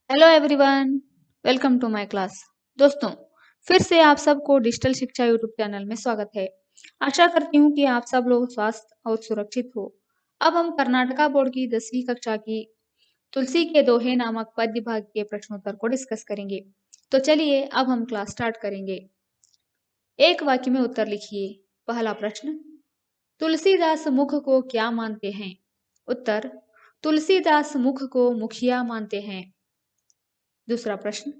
Hello everyone, welcome to my class. दोस्तों, फिर से आप सबको डिजिटल शिक्षा यूट्यूब चैनल में स्वागत है। आशा करती हूँ कि आप सब लोग स्वस्थ और सुरक्षित हो। अब हम कर्नाटका बोर्ड की 10वीं कक्षा की तुलसी के दोहे नामक पद्य भाग के प्रश्नोत्तर को डिस्कस करेंगे। तो चलिए अब हम क्लास स्टार्ट करेंगे। एक वाक्य में उत्तर लिखिए। पहला प्रश्न, तुलसीदास मुख को क्या मानते हैं? उत्तर, तुलसीदास मुख को मुखिया मानते हैं। दूसरा प्रश्न,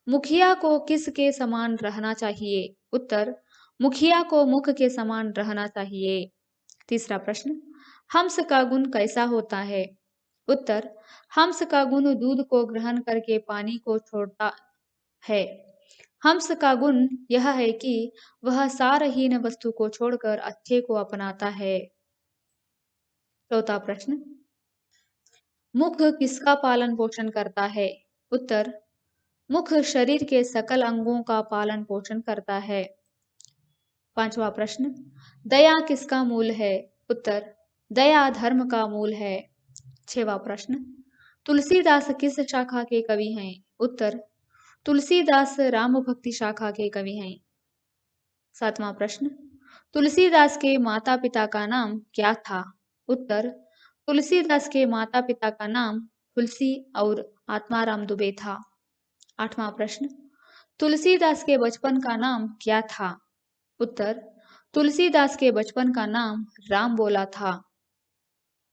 मुखिया को किसके समान रहना चाहिए? उत्तर, मुखिया को मुख के समान रहना चाहिए। तीसरा प्रश्न, हंस का गुण कैसा होता है? उत्तर, हंस का गुण दूध को ग्रहण करके पानी को छोड़ता है। हंस का गुण यह है कि वह सारहीन वस्तु को छोड़कर अच्छे को अपनाता है। चौथा प्रश्न, मुख किसका पालन पोषण करता है? उत्तर, मुख शरीर के सकल अंगों का पालन पोषण करता है। पांचवा प्रश्न, दया किसका मूल है? उत्तर, दया धर्म का मूल है। छठवां प्रश्न, तुलसीदास किस शाखा के कवि हैं? उत्तर, तुलसीदास राम भक्ति शाखा के कवि हैं। सातवां प्रश्न, तुलसीदास के माता पिता का नाम क्या था? उत्तर, तुलसीदास के माता पिता का नाम तुलसी और आत्माराम दुबे था। आठवां प्रश्न, तुलसीदास के बचपन का नाम क्या था? उत्तर, तुलसीदास के बचपन का नाम राम बोला था।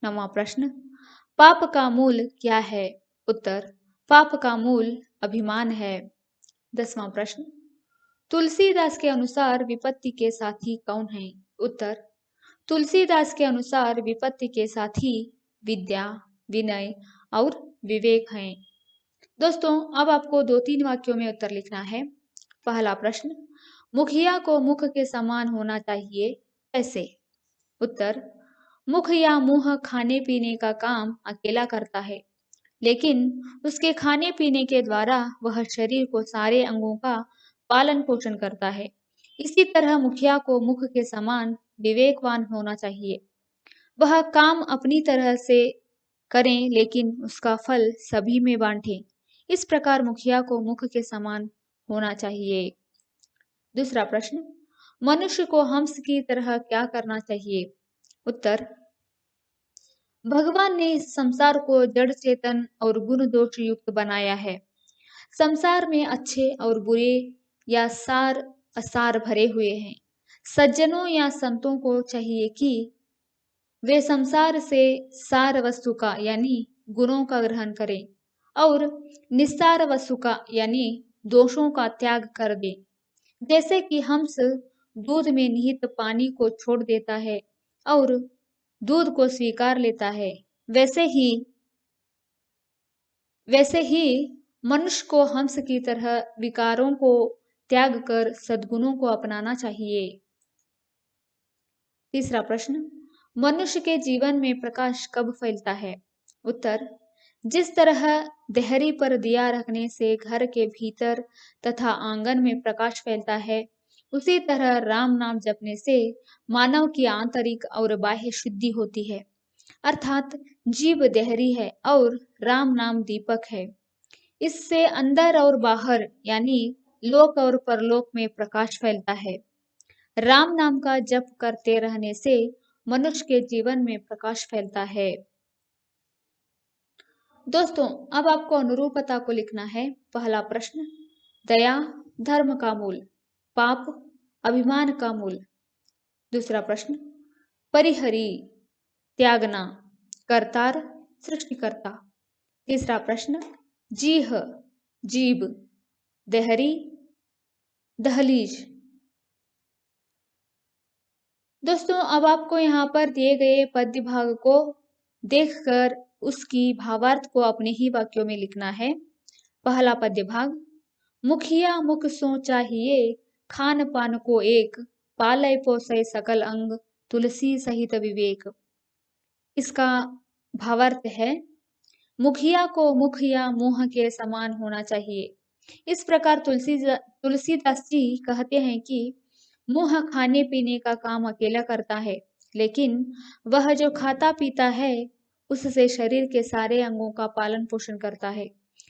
नौवां प्रश्न, पाप का मूल क्या है? उत्तर, पाप का मूल अभिमान है। 10वां प्रश्न, तुलसीदास के अनुसार विपत्ति के साथी कौन है? उत्तर, तुलसीदास के अनुसार विपत्ति के साथी विद्या, विनय और विवेक हैं। दोस्तों, अब आपको 2-3 वाक्यों में उत्तर लिखना है। पहला प्रश्न, मुखिया को मुख के समान होना चाहिए, कैसे? उत्तर, मुख या मुंह खाने पीने का काम अकेला करता है, लेकिन उसके खाने पीने के द्वारा वह शरीर को सारे अंगों का पालन पोषण करता है। इसी तरह मुखिया को मुख के समान विवेकवान होना चाहिए। वह काम अपनी तरह से करें, लेकिन उसका फल सभी में बांटें। इस प्रकार मुखिया को मुख के समान होना चाहिए। दूसरा प्रश्न, मनुष्य को हंस की तरह क्या करना चाहिए? उत्तर, भगवान ने इस संसार को जड़ चेतन और गुण दोष युक्त बनाया है। संसार में अच्छे और बुरे या सार असार भरे हुए हैं। सज्जनों या संतों को चाहिए कि वे संसार से सार वस्तु का यानी गुणों का ग्रहण करें और निस्सार वस्तु का यानी दोषों का त्याग कर दें। जैसे कि हंस दूध में निहित पानी को छोड़ देता है और दूध को स्वीकार लेता है, वैसे ही मनुष्य को हंस की तरह विकारों को त्याग कर सद्गुणों को अपनाना चाहिए। तीसरा प्रश्न, मनुष्य के जीवन में प्रकाश कब फैलता है? उत्तर, जिस तरह देहरी पर दिया रखने से घर के भीतर तथा आंगन में प्रकाश फैलता है, उसी तरह राम नाम जपने से मानव की आंतरिक और बाह्य शुद्धि होती है। अर्थात जीव देहरी है और राम नाम दीपक है। इससे अंदर और बाहर यानी लोक और परलोक में प्रकाश फैलता है। राम नाम का जप करते रहने से मनुष्य के जीवन में प्रकाश फैलता है। दोस्तों, अब आपको अनुरूपता को लिखना है। पहला प्रश्न, दया धर्म का मूल, पाप अभिमान का मूल। दूसरा प्रश्न, परिहरी त्यागना, करतार सृष्टिकर्ता। तीसरा प्रश्न, जीह जीव, देहरी दहलीज। दोस्तों, अब आपको यहाँ पर दिए गए पद्य भाग को देखकर उसकी भावार्थ को अपने ही वाक्यों में लिखना है। पहला पद्य भाग, मुखिया मुख सो चाहिए, खान पान को एक, पालय पोसय सकल अंग, तुलसी सहित विवेक। इसका भावार्थ है, मुखिया को मुख या मुंह के समान होना चाहिए। इस प्रकार तुलसीदास जी कहते हैं कि मुंह खाने पीने का काम अकेला करता है, लेकिन वह जो खाता पीता है उससे शरीर के सारे अंगों का पालन पोषण करता है।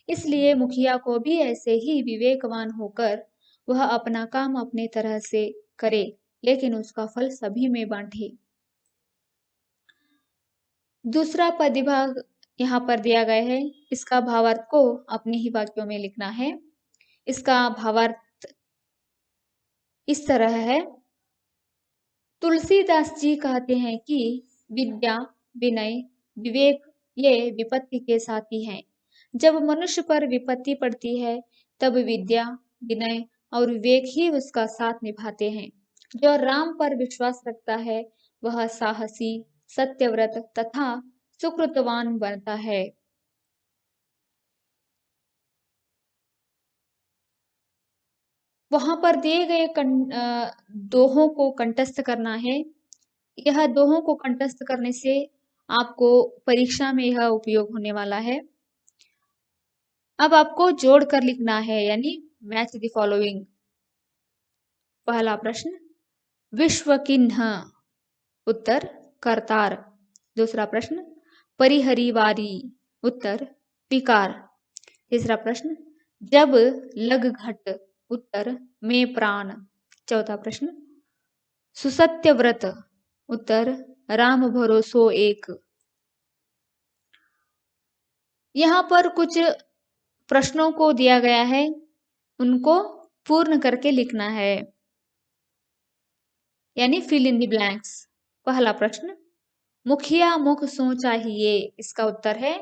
इसलिए मुखिया को भी ऐसे ही विवेकवान होकर वह अपना काम अपने तरह से करे, लेकिन उसका फल सभी में बांटे। दूसरा पदविभाग यहाँ पर दिया गया है, इसका भावार्थ को अपने ही वाक्यों में लिखना है। इसका भावार्थ इस तरह है। तुलसीदास जी कहते हैं कि विद्या, विनय, विवेक ये विपत्ति के साथी हैं। जब मनुष्य पर विपत्ति पड़ती है तब विद्या, विनय और विवेक ही उसका साथ निभाते हैं। जो राम पर विश्वास रखता है वह साहसी, सत्यव्रत तथा सुकृतवान बनता है। वहां पर दिए गए दोहों को कंठस्थ करना है। यह दोहों को कंठस्थ करने से आपको परीक्षा में यह उपयोग होने वाला है। अब आपको जोड़कर लिखना है, यानी मैच द फॉलोइंग। पहला प्रश्न, विश्व किन्ह, उत्तर करतार। दूसरा प्रश्न, परिहरिवारी, उत्तर विकार। तीसरा प्रश्न, जब लग घट, उत्तर में प्राण। चौथा प्रश्न, सुसत्य व्रत, उत्तर राम भरोसो एक। यहाँ पर कुछ प्रश्नों को दिया गया है, उनको पूर्ण करके लिखना है, यानी फिल इन द ब्लैंक्स। पहला प्रश्न, मुखिया मुख सो चाहिए, इसका उत्तर है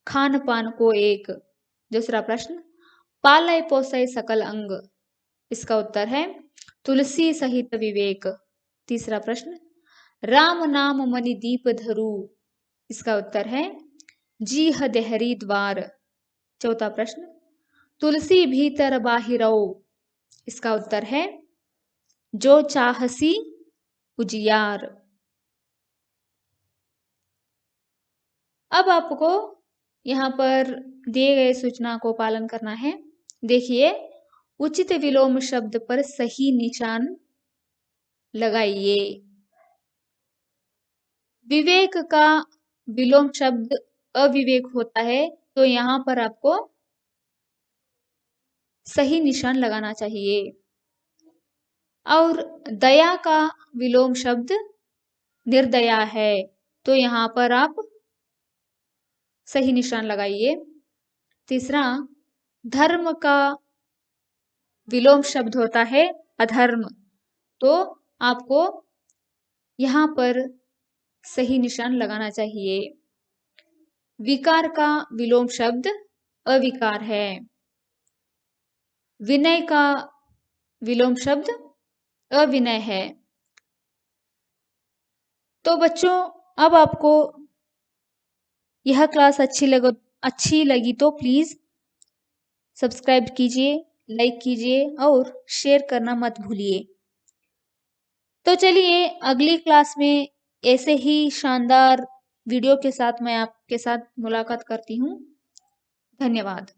खान पान को एक। दूसरा प्रश्न, पालय पोसय सकल अंग, इसका उत्तर है तुलसी सहित विवेक। तीसरा प्रश्न, राम नाम मणि दीप धरु, इसका उत्तर है जी देहरी द्वार। चौथा प्रश्न, तुलसी भीतर बाहिरौ, इसका उत्तर है जो चाहसी उजियार। अब आपको यहाँ पर दिए गए सूचना को पालन करना है। देखिए, उचित विलोम शब्द पर सही निशान लगाइए। विवेक का विलोम शब्द अविवेक होता है, तो यहाँ पर आपको सही निशान लगाना चाहिए। और दया का विलोम शब्द निर्दया है, तो यहाँ पर आप सही निशान लगाइए। तीसरा, धर्म का विलोम शब्द होता है अधर्म, तो आपको यहाँ पर सही निशान लगाना चाहिए। विकार का विलोम शब्द अविकार है। विनय का विलोम शब्द अविनय है। तो बच्चों, अब आपको यह क्लास अच्छी लगी तो प्लीज सब्सक्राइब कीजिए, लाइक कीजिए और शेयर करना मत भूलिए। तो चलिए, अगली क्लास में ऐसे ही शानदार वीडियो के साथ मैं आपके साथ मुलाकात करती हूँ। धन्यवाद।